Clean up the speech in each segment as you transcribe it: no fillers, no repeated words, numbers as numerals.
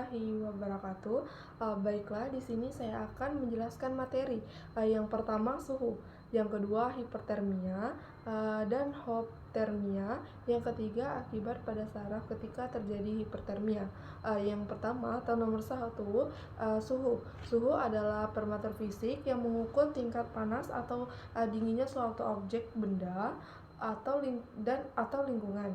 warahmatullahi wabarakatuh. Baiklah, di sini saya akan menjelaskan materi. Yang pertama suhu, yang kedua hipertermia dan hipothermia, yang ketiga akibat pada saraf ketika terjadi hipertermia. Yang pertama atau nomor 1, suhu. Suhu adalah parameter fisik yang mengukur tingkat panas atau dinginnya suatu objek, benda, atau lingkungan.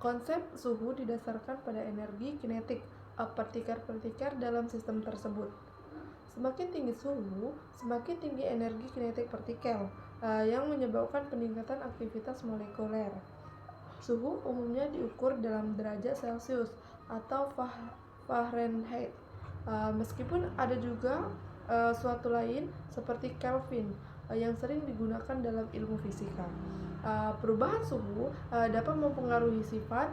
Konsep suhu didasarkan pada energi kinetik partikel-partikel dalam sistem tersebut. Semakin tinggi suhu, semakin tinggi energi kinetik partikel yang menyebabkan peningkatan aktivitas molekuler. Suhu umumnya diukur dalam derajat Celcius atau Fahrenheit. Meskipun ada juga suatu lain seperti Kelvin yang sering digunakan dalam ilmu fisika. Perubahan suhu dapat mempengaruhi sifat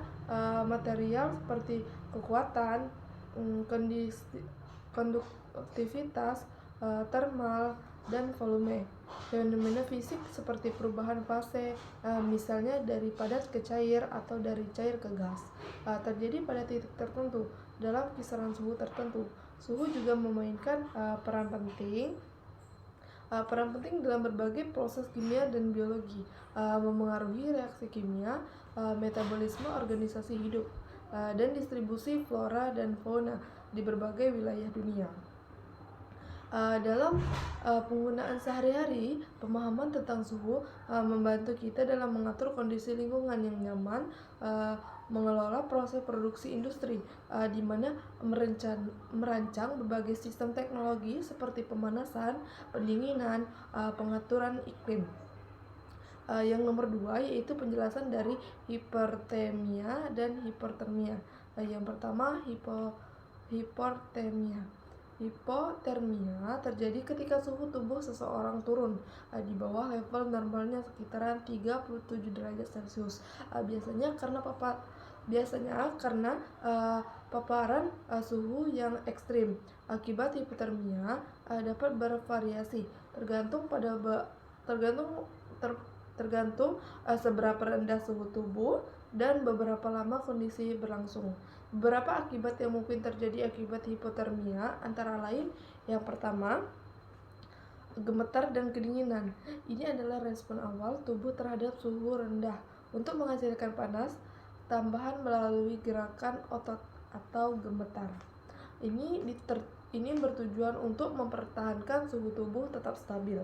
material seperti kekuatan, konduktivitas, thermal, dan volume. Fenomena fisik seperti perubahan fase, misalnya dari padat ke cair atau dari cair ke gas, terjadi pada titik tertentu dalam kisaran suhu tertentu. Suhu juga memainkan peran penting dalam berbagai proses kimia dan biologi, memengaruhi reaksi kimia, metabolisme organisasi hidup, dan distribusi flora dan fauna di berbagai wilayah dunia. Dalam penggunaan sehari-hari, pemahaman tentang suhu membantu kita dalam mengatur kondisi lingkungan yang nyaman, mengelola proses produksi industri, di mana merancang berbagai sistem teknologi seperti pemanasan, pendinginan, pengaturan iklim. Yang nomor 2 yaitu penjelasan dari hipertermia dan hipertermia. Yang pertama, hipertermia. Hipotermia terjadi ketika suhu tubuh seseorang turun di bawah level normalnya sekitaran 37 derajat Celcius. Biasanya karena paparan suhu yang ekstrim. Akibat hipotermia dapat bervariasi tergantung seberapa rendah suhu tubuh dan beberapa lama kondisi berlangsung. Beberapa akibat yang mungkin terjadi akibat hipotermia antara lain: yang pertama, gemetar dan kedinginan. Ini adalah respon awal tubuh terhadap suhu rendah untuk menghasilkan panas tambahan melalui gerakan otot atau gemetar. Ini bertujuan untuk mempertahankan suhu tubuh tetap stabil.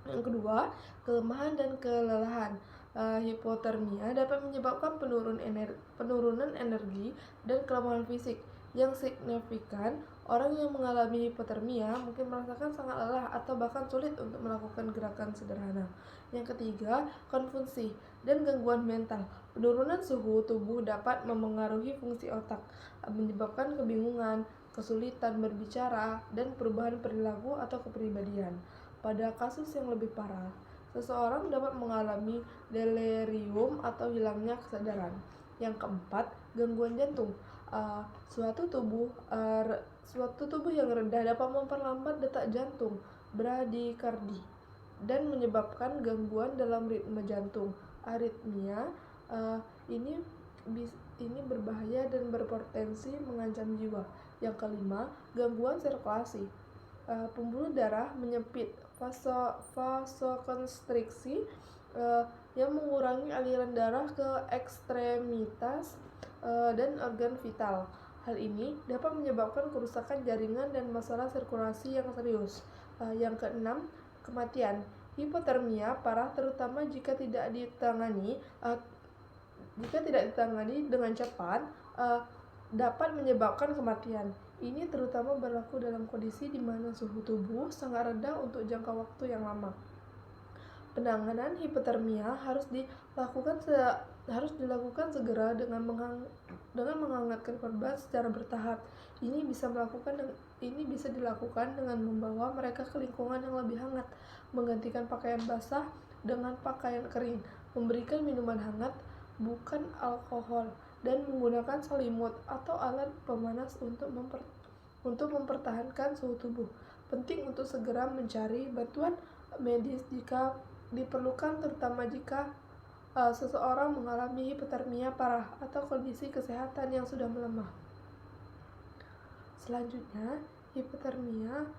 Yang kedua, kelemahan dan kelelahan. Hipotermia dapat menyebabkan penurunan energi dan kelemahan fisik yang signifikan. Orang yang mengalami hipotermia mungkin merasakan sangat lelah atau bahkan sulit untuk melakukan gerakan sederhana. Yang ketiga, konfusi dan gangguan mental. Penurunan suhu tubuh dapat memengaruhi fungsi otak, menyebabkan kebingungan, kesulitan berbicara, dan perubahan perilaku atau kepribadian. Pada kasus yang lebih parah, seseorang dapat mengalami delirium atau hilangnya kesadaran. Yang keempat, gangguan jantung. Suatu tubuh yang rendah dapat memperlambat detak jantung, bradikardi, dan menyebabkan gangguan dalam ritme jantung, aritmia. Ini berbahaya dan berpotensi mengancam jiwa. Yang kelima, gangguan sirkulasi. Pembuluh darah menyempit, vasokonstriksi, yang mengurangi aliran darah ke ekstremitas dan organ vital. Hal ini dapat menyebabkan kerusakan jaringan dan masalah sirkulasi yang serius. Yang keenam, kematian. Hipotermia parah terutama jika tidak ditangani dengan cepat dapat menyebabkan kematian. Ini terutama berlaku dalam kondisi di mana suhu tubuh sangat rendah untuk jangka waktu yang lama. Penanganan hipotermia harus dilakukan segera dengan menghangatkan korban secara bertahap. Ini bisa dilakukan dengan membawa mereka ke lingkungan yang lebih hangat, menggantikan pakaian basah dengan pakaian kering, memberikan minuman hangat, bukan alkohol, dan menggunakan selimut atau alat pemanas untuk mempertahankan suhu tubuh. Penting untuk segera mencari bantuan medis jika diperlukan, terutama jika seseorang mengalami hipotermia parah atau kondisi kesehatan yang sudah melemah. Selanjutnya, hipotermia.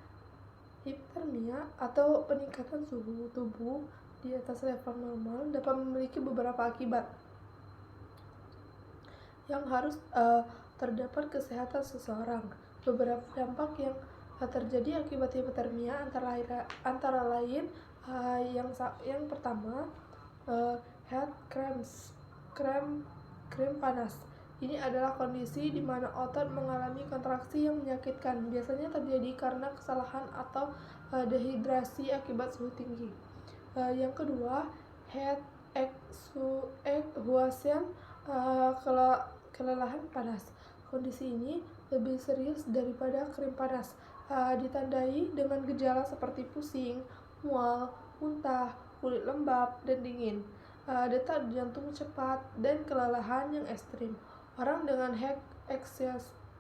Hipotermia atau peningkatan suhu tubuh di atas level normal dapat memiliki beberapa akibat yang harus terdapat kesehatan seseorang. Beberapa dampak yang terjadi akibat hipotermia antara lain yang pertama, heat cramps, kram panas. Ini adalah kondisi di mana otot mengalami kontraksi yang menyakitkan. Biasanya terjadi karena kesalahan atau dehidrasi akibat suhu tinggi. Yang kedua, heat exhaustion, kelelahan panas. Kondisi ini lebih serius daripada krim panas, ditandai dengan gejala seperti pusing, mual, muntah, kulit lembab, dan dingin, detak jantung cepat, dan kelelahan yang ekstrim. Orang dengan heat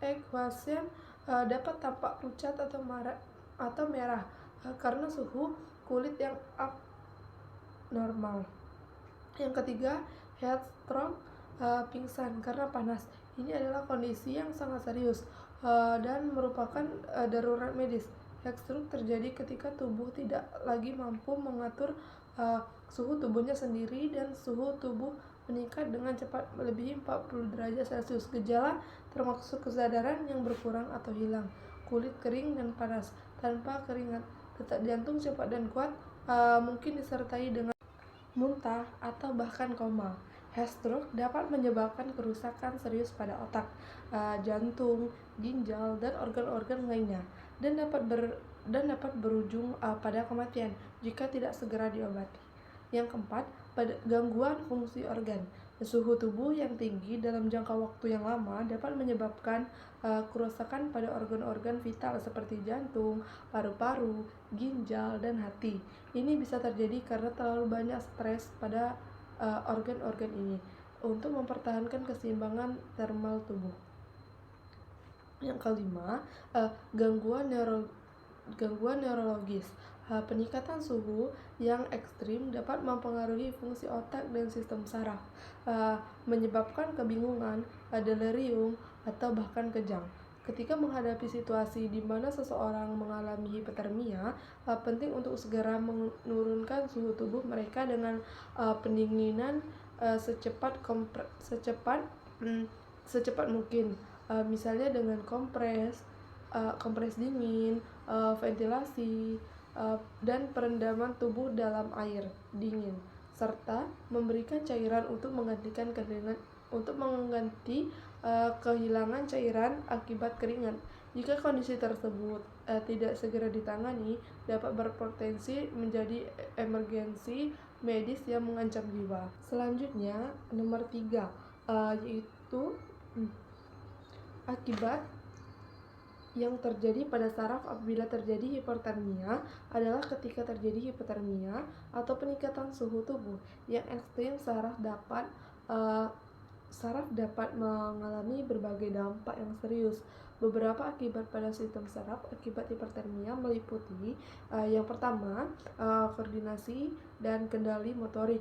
exhaustion dapat tampak pucat atau merah karena suhu kulit yang abnormal. Yang ketiga, heat stroke, pingsan karena panas. Ini adalah kondisi yang sangat serius dan merupakan darurat medis. Heat stroke terjadi ketika tubuh tidak lagi mampu mengatur suhu tubuhnya sendiri dan suhu tubuh meningkat dengan cepat melebihi 40 derajat Celcius. Gejala termasuk kesadaran yang berkurang atau hilang, kulit kering dan panas tanpa keringat, detak jantung cepat dan kuat, mungkin disertai dengan muntah atau bahkan koma. Heat stroke dapat menyebabkan kerusakan serius pada otak, jantung, ginjal, dan organ-organ lainnya, dan dapat berujung pada kematian jika tidak segera diobati. Yang keempat, pada gangguan fungsi organ. Suhu tubuh yang tinggi dalam jangka waktu yang lama dapat menyebabkan kerusakan pada organ-organ vital seperti jantung, paru-paru, ginjal, dan hati. Ini bisa terjadi karena terlalu banyak stres pada organ-organ ini untuk mempertahankan keseimbangan termal tubuh. Yang kelima, gangguan neurologis. Peningkatan suhu yang ekstrim dapat mempengaruhi fungsi otak dan sistem saraf, menyebabkan kebingungan, delirium, atau bahkan kejang. Ketika menghadapi situasi di mana seseorang mengalami hipotermia, penting untuk segera menurunkan suhu tubuh mereka dengan pendinginan secepat mungkin. Misalnya dengan kompres dingin, ventilasi, dan perendaman tubuh dalam air dingin, serta memberikan cairan untuk mengganti kehilangan cairan akibat keringat. Jika kondisi tersebut tidak segera ditangani, dapat berpotensi menjadi emergensi medis yang mengancam jiwa. Selanjutnya, nomor 3, yaitu akibat yang terjadi pada saraf apabila terjadi hipotermia adalah ketika terjadi hipotermia atau peningkatan suhu tubuh yang ekstrim, saraf dapat mengalami berbagai dampak yang serius. Beberapa akibat pada sistem saraf akibat hipotermia meliputi yang pertama, koordinasi dan kendali motorik.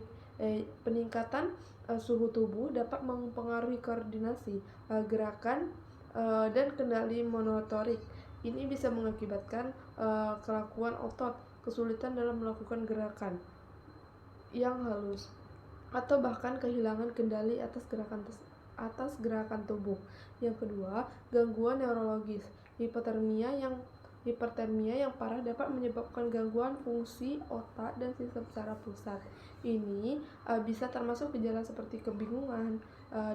Peningkatan suhu tubuh dapat mempengaruhi koordinasi, gerakan, dan kendali motorik. Ini bisa mengakibatkan kelakuan otot, kesulitan dalam melakukan gerakan yang halus, atau bahkan kehilangan kendali atas gerakan tubuh. Yang kedua, gangguan neurologis. Hipotermia yang parah dapat menyebabkan gangguan fungsi otak dan sistem saraf pusat. Ini bisa termasuk gejala seperti kebingungan,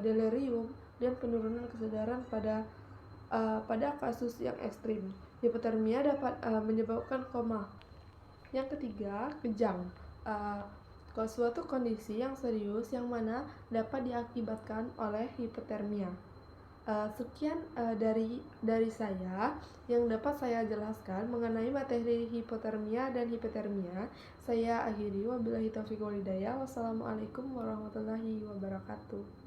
delirium, dan penurunan kesadaran pada kasus yang ekstrim. Hipotermia dapat menyebabkan koma. Yang ketiga, kejang. Suatu kondisi yang serius yang mana dapat diakibatkan oleh hipotermia. Sekian dari saya yang dapat saya jelaskan mengenai materi hipotermia dan hipotermia. Saya akhiri, wabillahi taufiq wal hidayah. Wassalamualaikum warahmatullahi wabarakatuh.